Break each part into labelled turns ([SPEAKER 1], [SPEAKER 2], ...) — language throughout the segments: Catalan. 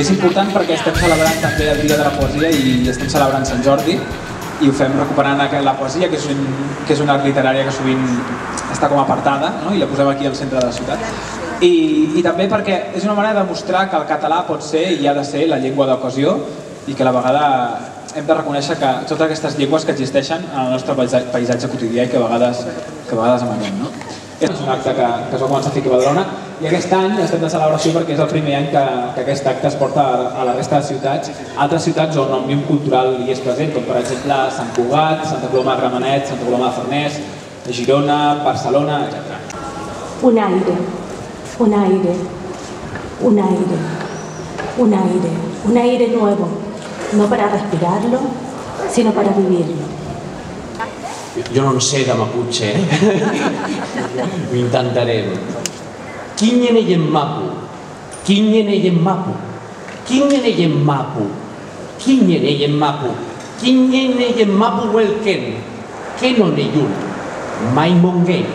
[SPEAKER 1] És important perquè estem celebrant també el Dia de la Poesia i estem celebrant Sant Jordi i ho fem recuperant la poesia, que és una art literària que sovint està com apartada, no? I la posem aquí al centre de la ciutat. I també perquè és una manera de demostrar que el català pot ser i ha de ser la llengua de cohesió i que a la vegada hem de reconèixer que totes aquestes llengües que existeixen en el nostre paisatge quotidià i que a vegades amaguem, no? És un acte que es va començar a fer aquí a Badalona i aquest any estem de celebració perquè és el primer any que aquest acte es porta a la resta de ciutats, altres ciutats on Òmnium Cultural hi és present, com per exemple Sant Cugat, Santa Coloma de Gramenet, Santa Coloma de Farners, Girona, Barcelona, etc.
[SPEAKER 2] Un aire, un aire, un aire, un aire, un aire nuevo, no para respirarlo, sino para vivirlo.
[SPEAKER 3] Jo no en sé de Mapuche, ho intentarem. Kinyeneyen mapu, kinyeneyen mapu, kinyeneyen mapu, kinyeneyen mapu, kinyeneyen mapu welken, kenoneyun, maimongen.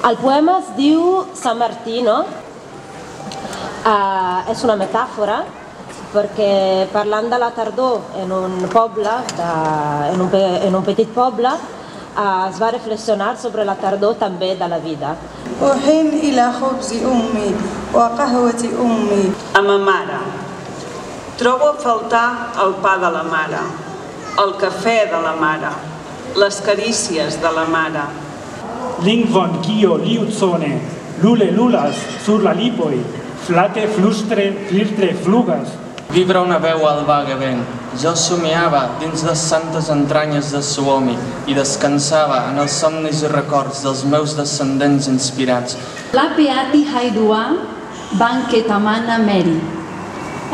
[SPEAKER 4] El poema es diu Sant Martí, no? És una metàfora, perquè parlant de la tardor en un poble, en un petit poble, es va reflexionar sobre la tardor també de la vida.
[SPEAKER 5] A ma mare. Trobo a faltar el pa de la mare, el cafè de la mare, les carícies de la mare.
[SPEAKER 6] Lingvon kio liutzone, lule lulas sur la lipoi, flate flustre flirtre flugas.
[SPEAKER 7] Vibra una veu al vague vent. Jo somiava dins les santes entranyes de Suomi i descansava en els somnis i records dels meus descendents inspirats.
[SPEAKER 8] La Beati Haidua, banquetamana Meri.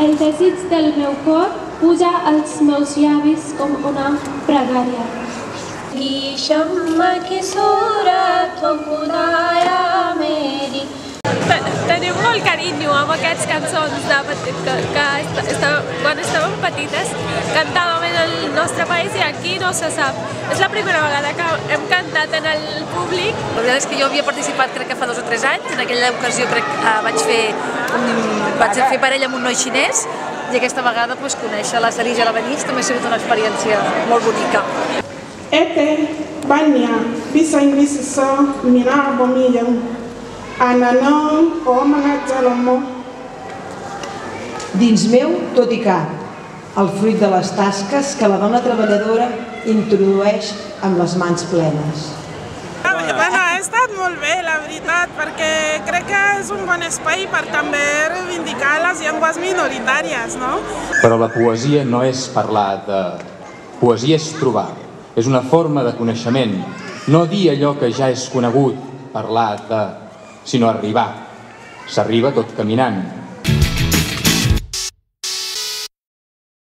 [SPEAKER 9] El desig del meu cor puja als meus llavis com una pregària.
[SPEAKER 10] Tenim molt carinyo amb aquestes cançons que quan estàvem petites cantàvem en el nostre país i aquí no se sap. És la primera vegada que hem cantat en el públic.
[SPEAKER 11] La veritat és que jo havia participat crec que fa 2 o 3 anys, en aquella ocasió crec que vaig fer parella amb un noi xinès i aquesta vegada conèixer la Sarija Lavenís també ha sigut una experiència molt bonica.
[SPEAKER 12] Ete, banya, bisain bisisa, mina bomillan.
[SPEAKER 13] Dins meu, tot i cap, el fruit de les tasques que la dona treballadora introdueix amb les mans plenes.
[SPEAKER 12] Ha estat molt bé, la veritat, perquè crec que és un bon espai per també reivindicar les llengües minoritàries, no?
[SPEAKER 14] Però la poesia no és parlar de... Poesia és trobar, és una forma de coneixement, no dir allò que ja és conegut, parlar de... sinó arribar. S'arriba tot caminant.